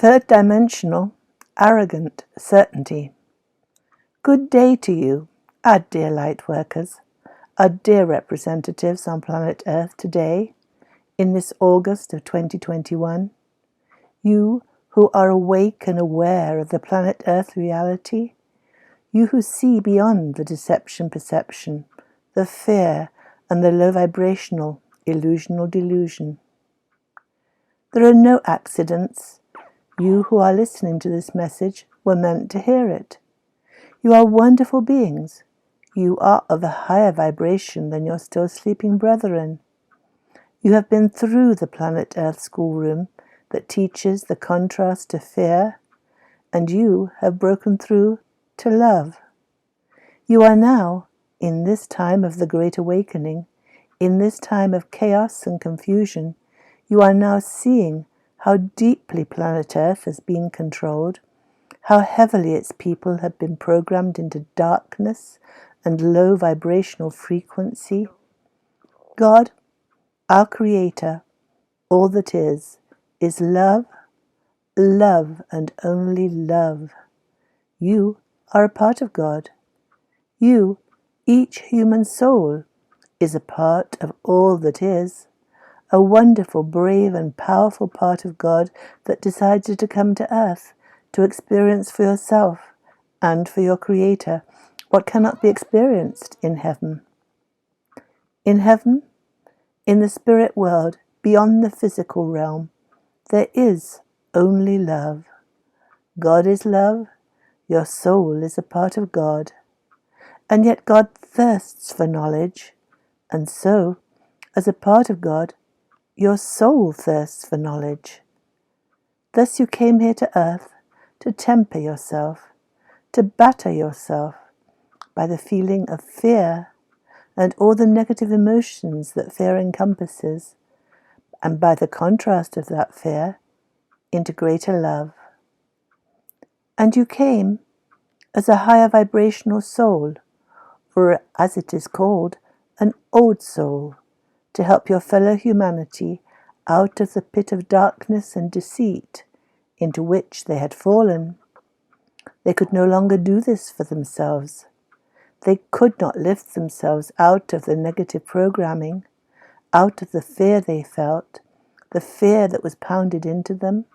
Third-dimensional, arrogant certainty. Good day to you, our dear Lightworkers, our dear representatives on planet Earth today, in this August of 2021. You who are awake and aware of the planet Earth reality, you who see beyond the deception perception, the fear and the low vibrational illusional delusion. There are no accidents. You who are listening to this message were meant to hear it. You are wonderful beings. You are of a higher vibration than your still sleeping brethren. You have been through the planet Earth schoolroom that teaches the contrast to fear, and you have broken through to love. You are now, in this time of the Great Awakening, in this time of chaos and confusion, you are now seeing how deeply planet Earth has been controlled, how heavily its people have been programmed into darkness and low vibrational frequency. God, our Creator, all that is love, love and only love. You are a part of God. You, each human soul, is a part of all that is, a wonderful, brave and powerful part of God that decided to come to earth to experience for yourself and for your Creator what cannot be experienced in heaven. In heaven, in the spirit world, beyond the physical realm, there is only love. God is love, your soul is a part of God, and yet God thirsts for knowledge, and so, as a part of God, your soul thirsts for knowledge. Thus you came here to earth to temper yourself, to batter yourself by the feeling of fear and all the negative emotions that fear encompasses, and by the contrast of that fear into greater love. And you came as a higher vibrational soul, or as it is called, an old soul, to help your fellow humanity out of the pit of darkness and deceit into which they had fallen. They could no longer do this for themselves. They could not lift themselves out of the negative programming, out of the fear they felt, the fear that was pounded into them,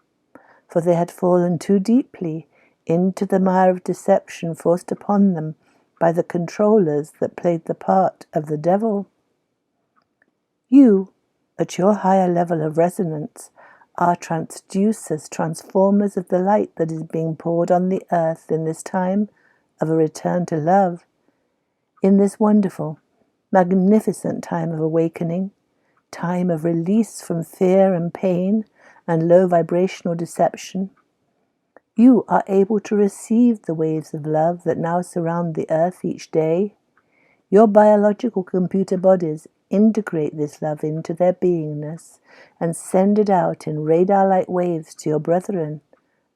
for they had fallen too deeply into the mire of deception forced upon them by the controllers that played the part of the devil. You, at your higher level of resonance, are transducers, transformers of the light that is being poured on the earth in this time of a return to love, in this wonderful, magnificent time of awakening, time of release from fear and pain and low vibrational deception. You are able to receive the waves of love that now surround the earth each day. Your biological computer bodies integrate this love into their beingness and send it out in radar-like waves to your brethren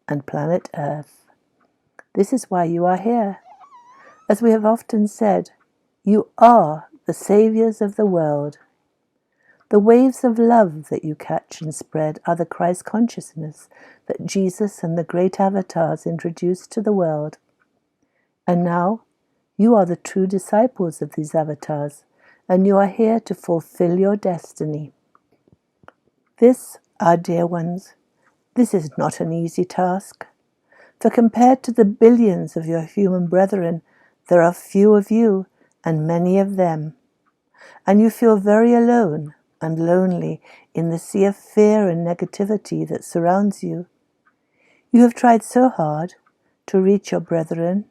and planet Earth. This is why you are here. As we have often said, you are the saviors of the world. The waves of love that you catch and spread are the Christ consciousness that Jesus and the great avatars introduced to the world. And now, you are the true disciples of these avatars, and you are here to fulfill your destiny. This, our dear ones, this is not an easy task, for compared to the billions of your human brethren, there are few of you and many of them, and you feel very alone and lonely in the sea of fear and negativity that surrounds you. You have tried so hard to reach your brethren.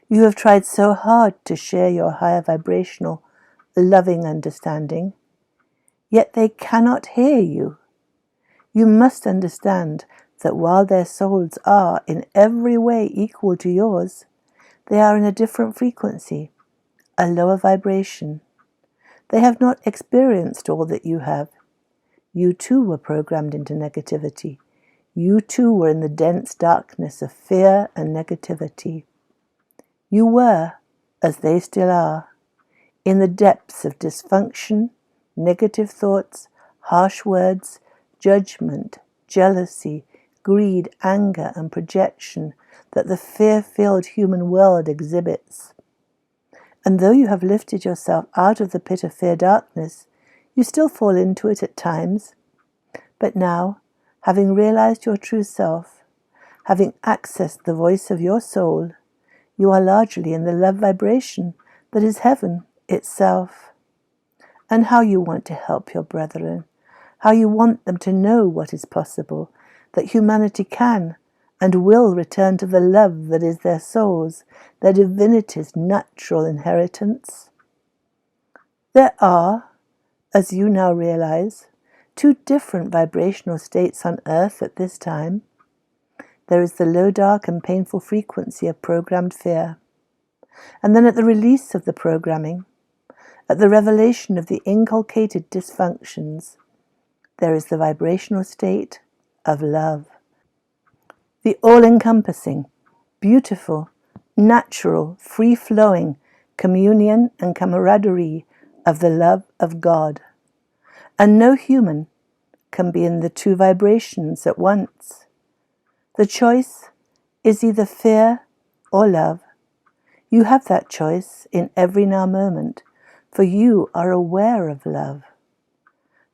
You have tried so hard to share your higher vibrational, loving understanding, yet they cannot hear you. You must understand that while their souls are in every way equal to yours, they are in a different frequency, a lower vibration. They have not experienced all that you have. You too were programmed into negativity. You too were in the dense darkness of fear and negativity. You were, as they still are, in the depths of dysfunction, negative thoughts, harsh words, judgment, jealousy, greed, anger, and projection that the fear-filled human world exhibits. And though you have lifted yourself out of the pit of fear darkness, you still fall into it at times. But now, having realized your true self, having accessed the voice of your soul, you are largely in the love vibration that is heaven itself. And how you want to help your brethren, how you want them to know what is possible, that humanity can and will return to the love that is their souls, their divinity's natural inheritance. There are, as you now realize, two different vibrational states on earth at this time. There is the low, dark, and painful frequency of programmed fear. And then at the release of the programming, at the revelation of the inculcated dysfunctions, there is the vibrational state of love. The all-encompassing, beautiful, natural, free-flowing communion and camaraderie of the love of God. And no human can be in the two vibrations at once. The choice is either fear or love. You have that choice in every now moment, for you are aware of love.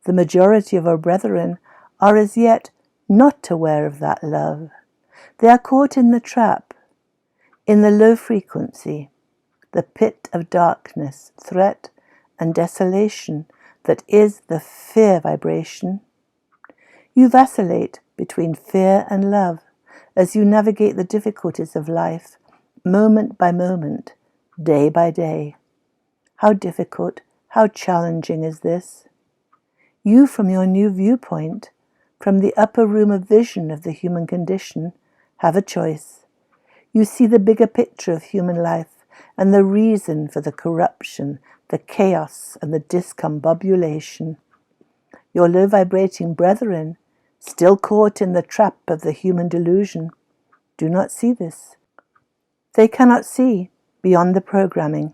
The majority of our brethren are as yet not aware of that love. They are caught in the trap, in the low frequency, the pit of darkness, threat, and desolation that is the fear vibration. You vacillate between fear and love as you navigate the difficulties of life, moment by moment, day by day. How difficult, how challenging is this? You, from your new viewpoint, from the upper room of vision of the human condition, have a choice. You see the bigger picture of human life and the reason for the corruption, the chaos, and the discombobulation. Your low-vibrating brethren, still caught in the trap of the human delusion, do not see this. They cannot see beyond the programming,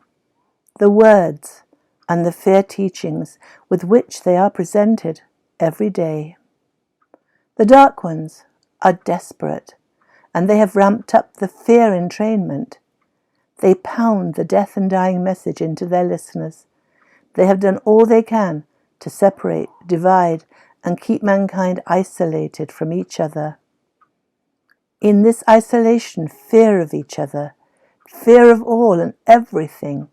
the words, and the fear teachings with which they are presented every day. The dark ones are desperate, and they have ramped up the fear entrainment. They pound the death and dying message into their listeners. They have done all they can to separate, divide, and keep mankind isolated from each other. In this isolation, fear of each other, fear of all and everything,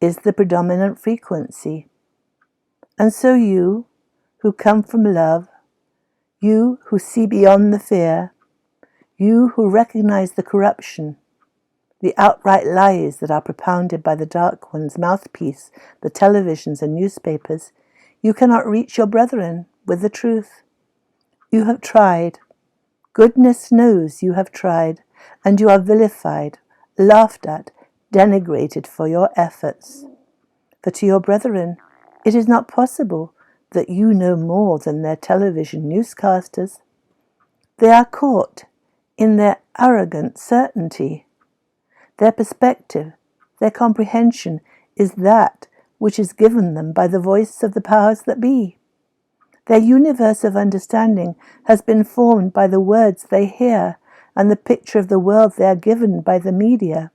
is the predominant frequency. And so you, who come from love, you who see beyond the fear, you who recognize the corruption, the outright lies that are propounded by the dark one's mouthpiece, the televisions and newspapers, you cannot reach your brethren with the truth. You have tried. Goodness knows you have tried, and you are vilified, laughed at, denigrated for your efforts. For to your brethren, it is not possible that you know more than their television newscasters. They are caught in their arrogant certainty. Their perspective, their comprehension is that which is given them by the voice of the powers that be. Their universe of understanding has been formed by the words they hear and the picture of the world they are given by the media.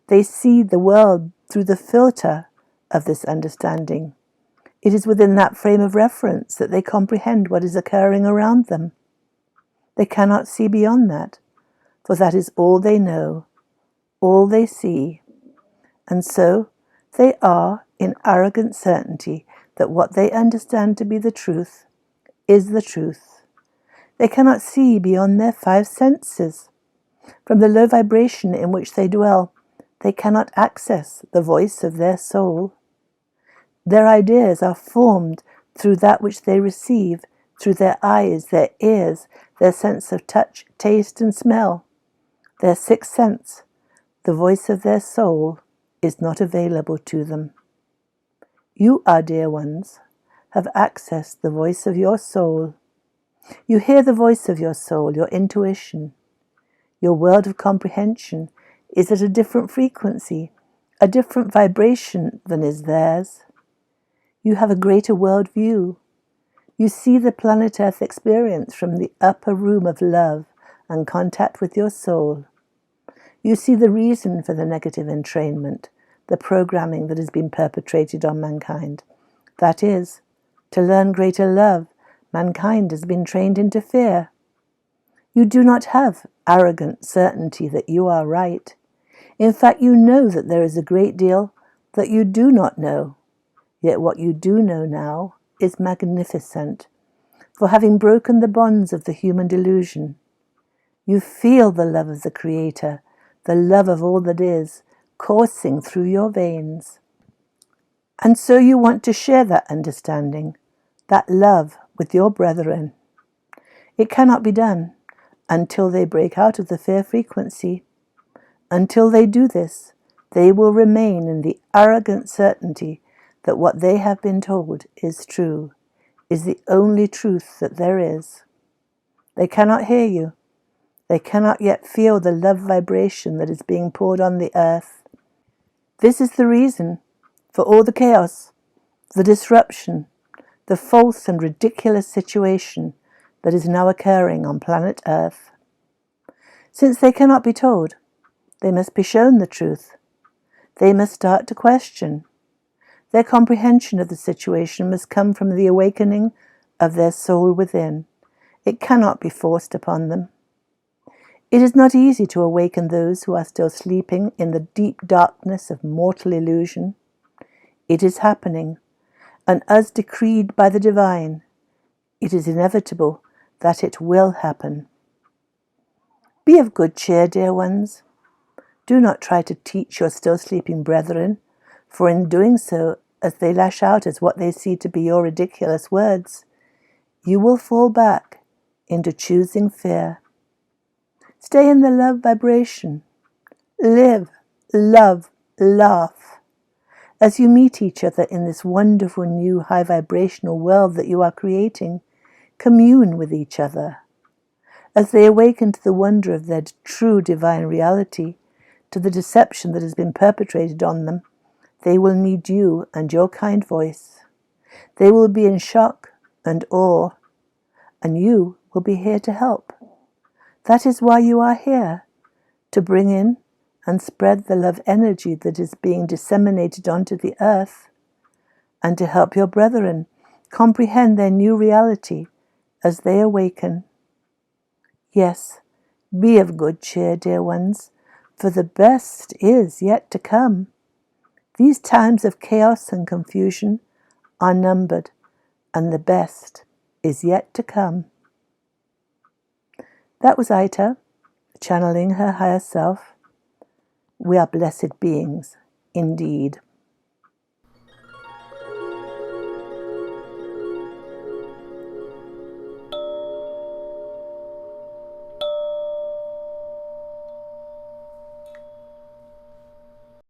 They see the world through the filter of this understanding. It is within that frame of reference that they comprehend what is occurring around them. They cannot see beyond that, for that is all they know, all they see. And so they are in arrogant certainty that what they understand to be the truth is the truth. They cannot see beyond their five senses. From the low vibration in which they dwell, they cannot access the voice of their soul. Their ideas are formed through that which they receive, through their eyes, their ears, their sense of touch, taste, and smell. Their sixth sense, the voice of their soul, is not available to them. You, our dear ones, have accessed the voice of your soul. You hear the voice of your soul, your intuition. Your world of comprehension is at a different frequency, a different vibration than is theirs. You have a greater world view. You see the planet Earth experience from the upper room of love and contact with your soul. You see the reason for the negative entrainment, the programming that has been perpetrated on mankind. That is, to learn greater love, mankind has been trained into fear. You do not have arrogant certainty that you are right. In fact, you know that there is a great deal that you do not know. Yet what you do know now is magnificent, for having broken the bonds of the human delusion. You feel the love of the Creator, the love of all that is, coursing through your veins. And so you want to share that understanding, that love with your brethren. It cannot be done until they break out of the fear frequency. Until they do this, they will remain in the arrogant certainty that what they have been told is true, is the only truth that there is. They cannot hear you. They cannot yet feel the love vibration that is being poured on the earth. This is the reason for all the chaos, the disruption, the false and ridiculous situation that is now occurring on planet Earth. Since they cannot be told, they must be shown the truth. They must start to question. Their comprehension of the situation must come from the awakening of their soul within. It cannot be forced upon them. It is not easy to awaken those who are still sleeping in the deep darkness of mortal illusion. It is happening, and as decreed by the divine, it is inevitable that it will happen. Be of good cheer, dear ones. Do not try to teach your still sleeping brethren, for in doing so, as they lash out as what they see to be your ridiculous words, you will fall back into choosing fear. Stay in the love vibration. Live, love, laugh. As you meet each other in this wonderful new high vibrational world that you are creating, commune with each other. As they awaken to the wonder of their true divine reality, to the deception that has been perpetrated on them, they will need you and your kind voice. They will be in shock and awe, and you will be here to help. That is why you are here, to bring in and spread the love energy that is being disseminated onto the earth, and to help your brethren comprehend their new reality as they awaken. Yes, be of good cheer, dear ones, for the best is yet to come. These times of chaos and confusion are numbered, and the best is yet to come. That was Aita, channeling her higher self. We are blessed beings, indeed.